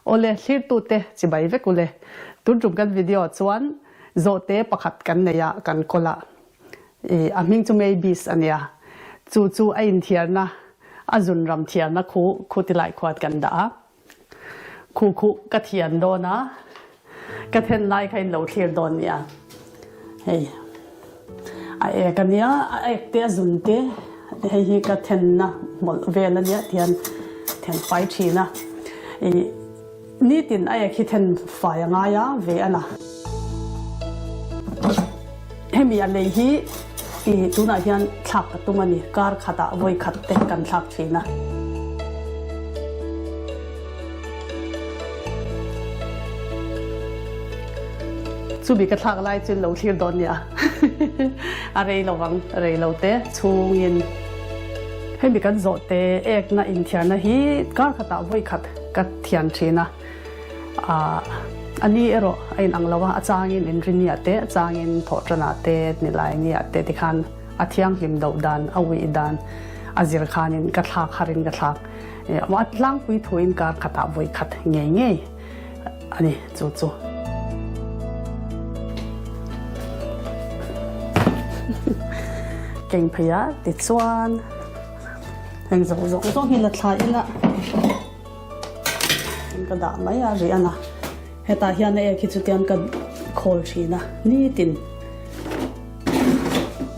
ole thlir tu te chi bai ve kule tu rum kan video chuan zo te pakhat kan neya kan kola aming chu mai bis ania chu a in thiarna azun ram thiarna khu ti lai khwat kan da khu ka thian do na ka then lai khai lo thlir don nia hei a kan nia a te azun te hei hi ka then na mol vela nia thian pai thina ni tin ai khi then fai nga ya ve ana hemi a lei hi tuna hian thak tumani kar khata voi khat te kan thak thina chu bi ka thak lai chin lo thlir don ya a rei lawang rei lo te chungin hemi kan zo te ek na in thiarna hi kar khata voi khat ka thian thina ani ero ain anglawa achangin inrinia te achangin thotrana te nilai nia te tikhan athiang him do dan awi dan azir khanin ka thak harin ka thak wa tlang pui thoin kar khata voi khat nge ani chu keng phaya ti chuan heng zo hi la thla ina ka da mai a ri ana heta hian e khi chu tian ka khol thina ni tin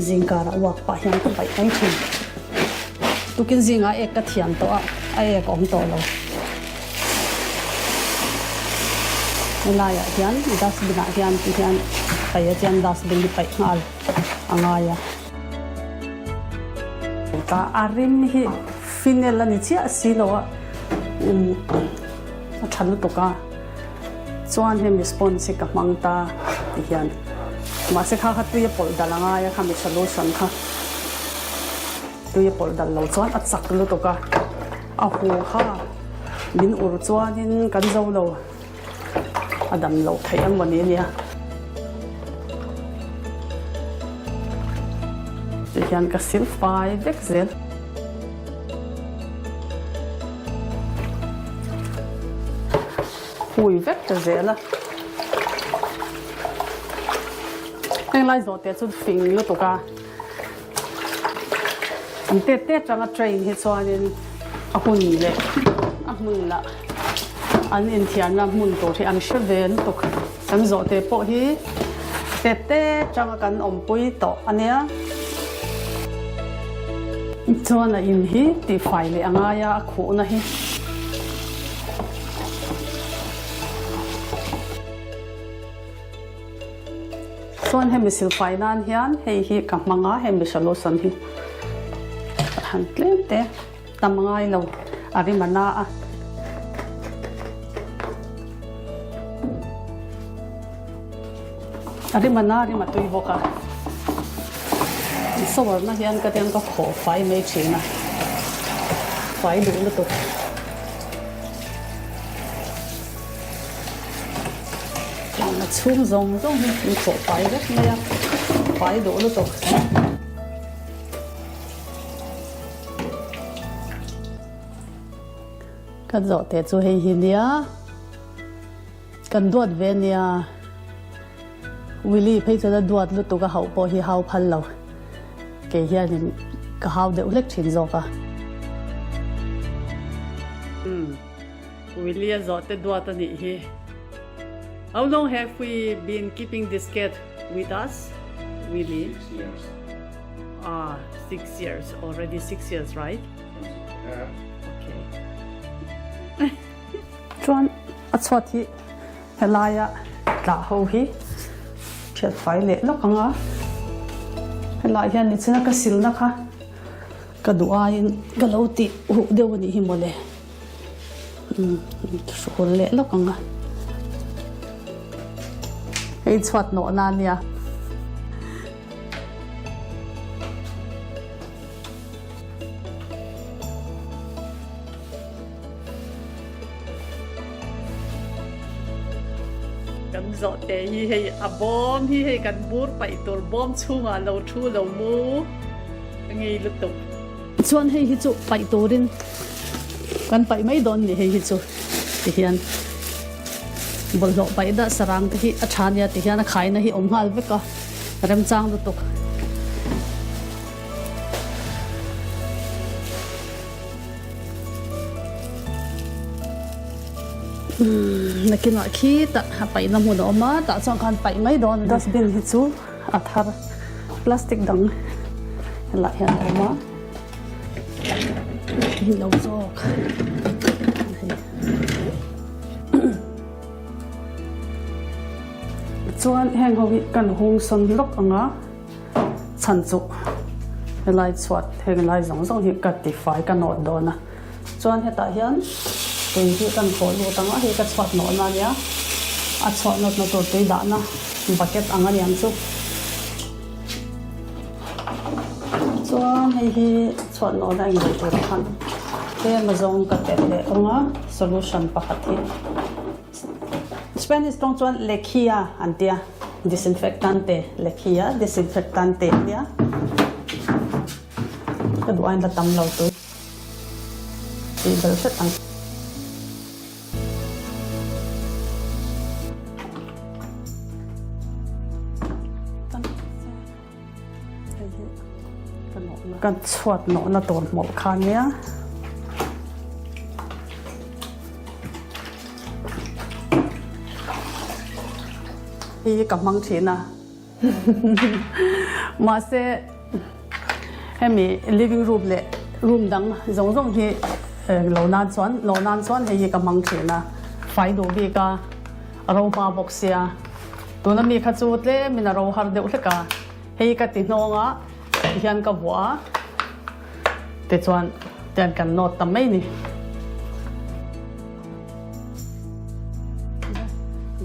zingkara wak pa hian ka pai ai thin tukin zinga ek ka thian to a ek om to lo laya hian dasbina hian ti hian pai hian dasbin di pai ngal angaya ta arim hi final ani chia silowa thalu to ka chuan hem response ka mangta ti hian ma se kha tu ye pol dalanga ya kha mi solution kha tu ye pol dal lo chuan atsak lu to ka a hu kha min ur chuan in kan zo lo adam lo thai ang mani nia ti hian ka sil fai vek zel hui vek ta zela anh lai zo te chu fing lu to ka te changa train hi chuanin a hun le a mun la an in thian na mun to thi ang sheven to kan zo te po hi te changa kan om pui to ania chuan a in hi ti fai le anga ya khu na hi chuan hemi silfai nan hian hei hi ka hmanga hemi solution hi han tlente tamangai lo ari mana a ari matui boka sawar na hian ka ten ka kho fai me china fai du lu to chung zong hi kho fai rất me fai du lu to kan zo te chu hei hi nia kan duat ve nia willy phei cha duat lu to ka hau po hi hau phal lo ke hian ka hau de ulek thin zo ka willy zo te duat ani hi. How long have we been keeping this cat with us, Willy? 6 years. 6 years. Already 6 years, right? Yeah. Okay. Chuan achwat hi helaya tla ho hi chet fai le lokanga helai hian ni china ka sil na kha ka du'a in ka lo ti hu dewani hi mole so le lokanga ei chwat no na nia kan zo te hi hei a bom hi hei kan bur pai tur bom chunga lo thu lo mu ngei lu tu chuan hei hi chu pai turin kan pai mai don ni hei hi chu ti hian bol lo pai da sarang te hi athania ti hian a khai na hi om hal veka rem chang du tuk nakin wa khi ta pai na mu no ma ta chang khan pai mai don dustbin hi chu athar plastic dang la hian ma hi lo zok chuan heng ho kan hung son lok anga chan chu helai chhuat heng lai zong zong hi katify kan not dona chuan heta hian tui hi kan khol lu tanga hi ka chhuat no na nia a chhuat not na to tui da na bucket anga niam chu chuan hi chhuat no na ngai tur khan te ma zong ka te le anga solution pakhat hi Spanish tong chuan lekhia antia disinfectante lekhia disinfectante nia ka duain la tam lo tu ti bel set ang kan chhuat no na ton mo khan nia hi kamang thina ma se hemi living room le room dang zong zong hi lo nan chuan hi kamang thina fai do bi ka ro pa boxia tuna mi kha chu tle mina ro har deuh hleka hei ka ti hnonga hian ka bua te chuan ten kan not tam mai ni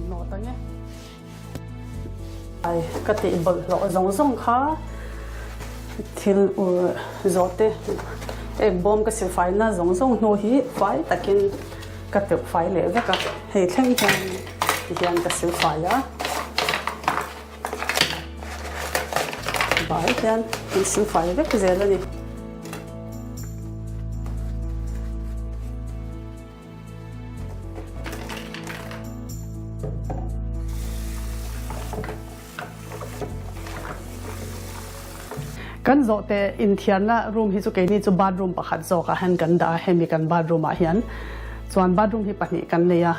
not anga ai ka ti bol lo zong zong kha thil zote ek bom ka sil fai na zong zong no hi fai takin ka te fai le ve ka hei thleng hian hian ka sil fai ya bai hian sil fai ve ka zel ani kan zo te in thiana room hi chu ke ni chu bathroom pakhat zo ka han kan da hemi kan bathroom a hian chuan bathroom hi pahnih kan leya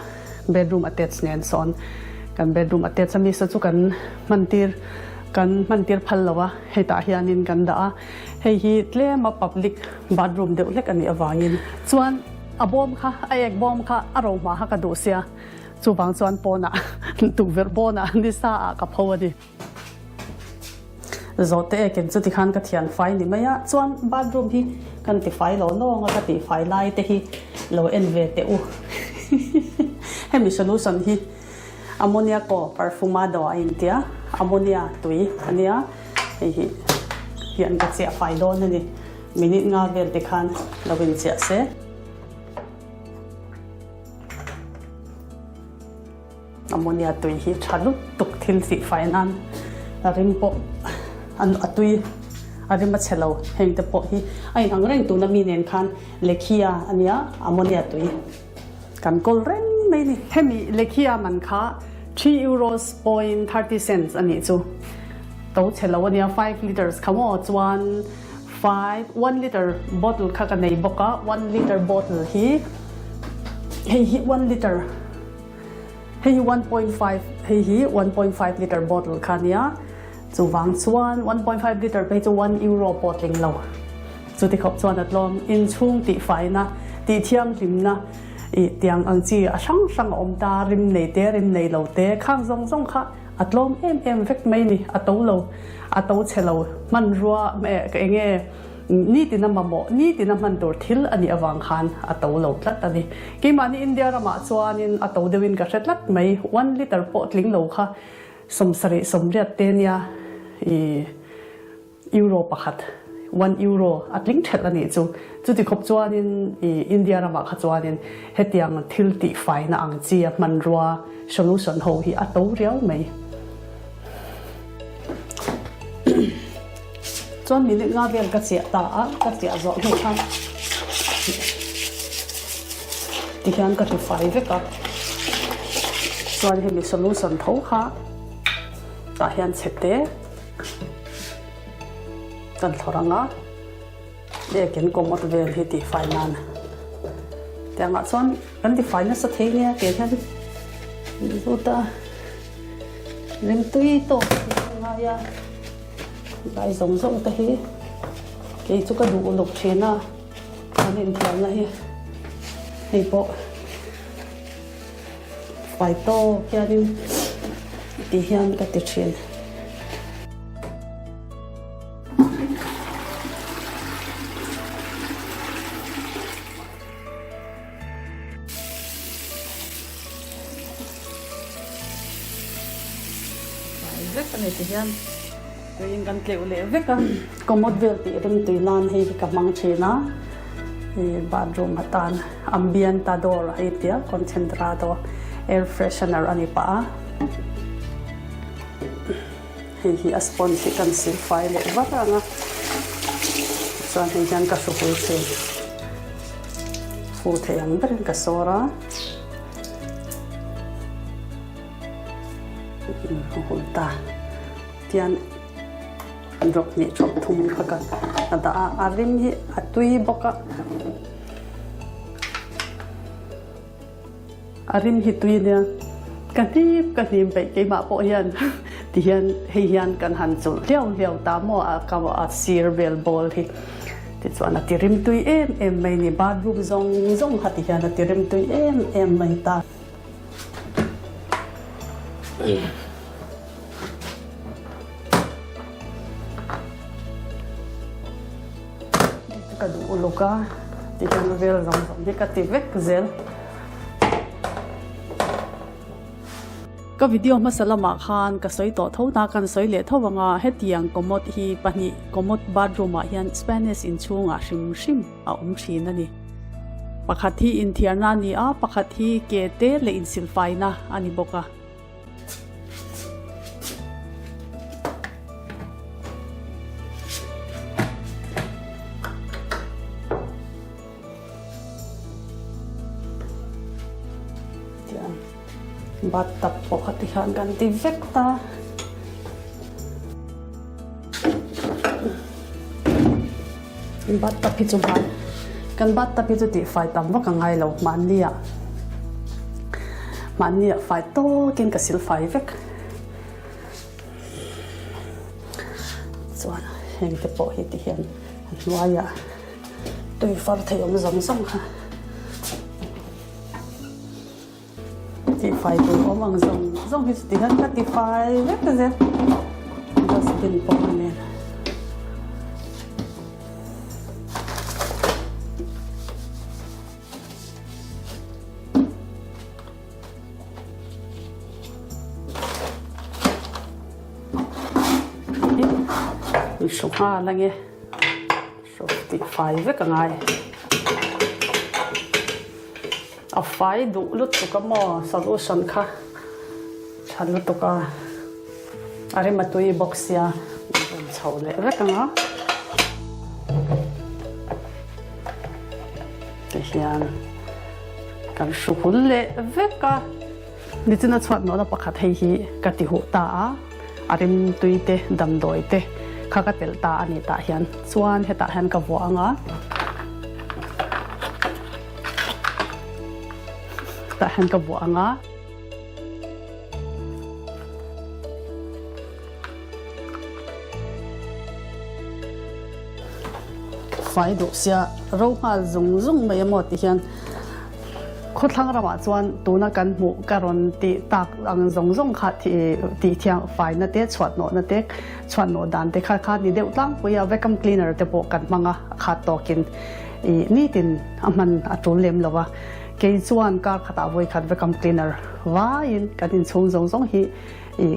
bedroom attached nen son kan bedroom attached ami sa chu kan mantir phal lawa heta hianin kan da hei hi tlema public bathroom deuh hlek ani awangin chuan a bom kha a ek bom kha a ro ma ha ka do sia chu wang chuan pona tu ver pona ni sa ka phawani zote ken chu ti khan ka thian fai ni maya chuan bathroom hi kan ti fai lo no nga ka ti fai lai te hi lo en ve te u hemi solution hi ammonia ko perfumado a intia ammonia tui ania hi hian ka chia fai do ni minute nga vel te khan lovin chia se ammonia tui hi thalu tuk thil si fai nan rim po an atui arima chelo heng te po hi ai ang reng tu na mi nen khan lekhia ania ammonia tui kan kol reng mai ni hemi lekhia man kha 3 euros point 30 cents ani chu to chelo ania 5 liters khamo chuan 1 liter bottle kha ka nei boka 1 liter bottle hi 1 liter hei 1.5 hei 1.5 liter bottle khania chu wang chuan 1.5 liter pe chu 1 euro bottling lo chu ti khop chuan atlom in chung ti fai na ti thiam lim na i tiang ang chi a sang om ta rim nei lo te khang zong kha atlom em vek mai ni ato chelo man ruwa me ka enge ni ti na mamo ni ti na man dor thil ani awang khan ato lo tlat ani ke mani india rama chuan in ato dewin ka hretlat mai 1 liter bottling lo kha somsari somriat tenia i euro pakhat 1 euro atling thet ani chu ti khop chuan in i india rama kha chuan in hetiang thil ti fai na ang chi a man ruwa solution ho hi ato riau mai chuan minute nga vel ka chia ta a ka chia zo he khan ti hian ka tu fai ve ka ส่วนที่มี solution เท่าค่ะตาเห็นเสร็จเด้กันทรังอ่ะเด็กกินกลมอัดเวลที่ตีไฟนั่นแต่งั้นส่วนกันตีไฟนั่นสักทีเนี่ยเกิดแค่ดูตาเล่นตุยโตง่ายอ่ะไปส่งตาฮีเกี่ยจุกดูลุกเชน่ะอันนี้เทียนละฮีให้โปไฟโตแค่นี้ตีเฮียนกับตีเชนเวกกันเลยทีเดียวตัวยังกันเกลียวเลยเวกกันก็หมดเวลตีเริ่มตีนานให้กับมังเชนะบาดรูมหัตันอัมเบียนตาโดร์ไอเดียคอนเซนทราโดแอร์เฟรชเนอร์อันนี้ป่ะให้สปอนซิกันซิลไฟเลยว่ากันนะส่วนให้ยังกับสุขุยเชฟูเทียงเป็นกับโซระหุ่นตาเทียนอันรกนี่ชอบทุ่มพักกันแต่อาริมที่ตุยบกอาริมที่ตุยเนี่ยกันที่ไปเกี่ยมาปอยนที่ยันให้ยันกันหันจุลเลี้ยวตามว่ากับซีร์เบลบอลที่ส่วนที่ริมตุยไม่นี่บาดรูปซงหัดที่ยันที่ริมตุยไม่ตาก็ดูลูกอ่ะที่กันเวลซงที่ก็ติดเวกเซลก็วิดีโอมาสลับมาคันก็สวยต่อเท่านักกันสวยเละเท่าว่างาเฮตียงก็หมดฮีปนี่ก็หมดบาดรูมาเฮียนสเปนิชอินช่วงชิมชีนั่นนี่ปกติอินเทียนานี่ปกติเกเตเลอินซิลไฟนะอันนี้บอกบัตตับปกติการกันติเวกตาบัตตับพิจุบันกันบัตตับพิจุติไฟตั้มว่ากังไงเรามันเนี่ยไฟโตกินกับซิลไฟเวกส่วนเห็นจะปกติเห็นว่าอย่าตัวไฟเทียมส่งค่ะที่ไฟตัวอมังส่งที่ที่นั่นก็ที่ไฟเล็กๆก็สกินปนเนี่ยมีสุขาอะไรเงี้ยสุกที่ไฟเล็กๆไงเอาไฟดูลุดตุกมอโซลูชันค่ะฉันลุดตุกอะไรมาตุยบ็อกซ์ยาเฉาเลยเวกันอ่ะเดี๋ยวกันสุขุนเลยเวกันนี่จะน่าชวนน้องปะคัดให้ฮีกัติหุตาอะไรมตุยเตดำโดยเตข้าก็เตลตาอันนี้ตาเฮียนส่วนเหตุตาเฮียนกับวัวงะแต่เห็นกับวัวงะไฟดูเสียเราหาซุงไม่หมดที่เห็นคนทั้งระบาดส่วนตัวนักการหมู่การันตีตักอังซุงขาดที่เที่ยงไฟนั่นเด็ดชวดโนนั่นเด็ดชวดโนดันเด็ดขาดนี่เดี๋ยวตั้งไปเอาไว้กำคลีนเนอร์เดี๋ยวบอกกันมั้งขาดต่อกินนี่ตินมันจุลเล็มหรอวะเกี่ยส่วนการขัดเอาไว้ขัดไว้กำคลีนเนอร์ว่าอินการตินซุงฮี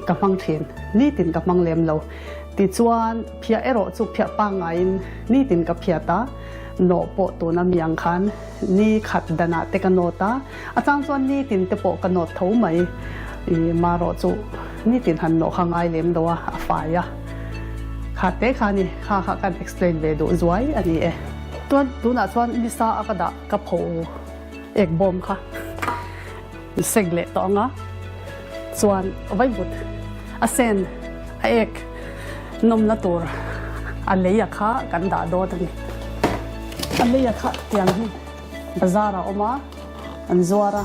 กำมังเทียนนี่ตินกำมังเล็มเราติดส่วนเพียเอโรจุเพียปังไงนี่ตินกับเพียตาโนโปตัวน้ำยังคันนี่ขัดดนาเตกันโนตาอาจารย์ส่วนนี่ตินเตโปกันโนเท่าไหมมาโรจุนี่ตินหันโนข้างไอเล็มตัวไฟอะขัดเตะขานี่ข้ากัน explain ไปดูสวยอันนี้ตัวดูน่ะส่วนมิซาอากาดะกับโผเอกบอมค่ะเซ็งเละต่องะ ส่วนเอาไว้บุดอาเซนอาเอกนมนาตัวอันเลียข้ากันด่าโดดนี่อันเลียข้าเตียงนี่บาซาระออกมาอันซัวระ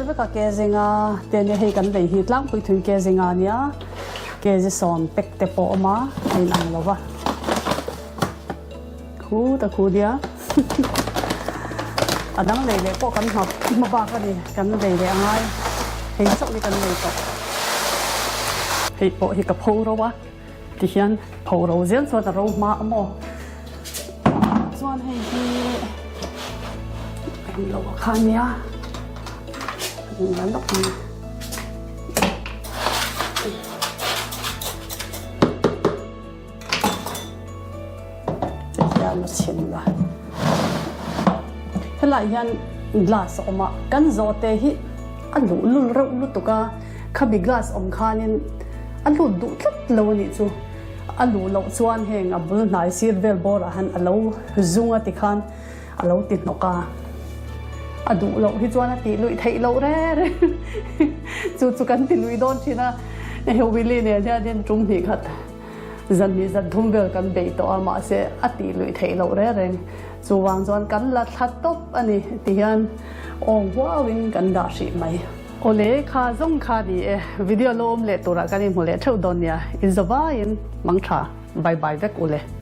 เวกเกจิงาเตียนให้กันเลยฮิตลังไปถึงเกจิงาเนี่ยเกจิสอนเป็กเตปออกมาให้นังแล้ววะคูเดียอันนั้นเลยก็กันหับมาบ้ากันดิกันเลยง่ายเห็นสักนี่กันเลยก็ให้ปอให้กับพูเราวะที่เห็นพูเราเสียนส่วนเรามาหมอส่วนให้ที่เราข้างเนี้ยนั่นหรอกจะมาเช่นละถ้าหลายยันกลาสออกมากันโจเตหิอันลุเราลุตุกาขับกลาสอมขานินอันลุดุทุกเลวนี่จูอันลุเราส่วนแห่งอับบุญนายซีร์เวลบอร์หันอันเราจุงอติขันอันเราติดนกาอันดูเราที่จวนติลุยไทยเราแร่จู่กันติลุยโดนชีนะเฮวิลีเนี่ยเดินจุ่มหิขัดจันมีจันทุ่งเบลกันเบยตัวอามาเสอติลุยไทยเราแร่เองจู่วางจวนกันลัดทัดตบอันนี้ที่ยันองว่าวินกันดาชิไหมโอเล่ข้าส่งข้าดีวิดีโอลมเละตัวกันนี่หมดเละเท่าดอนเนี่ยอินสบายมังชาบายเวกโอเล่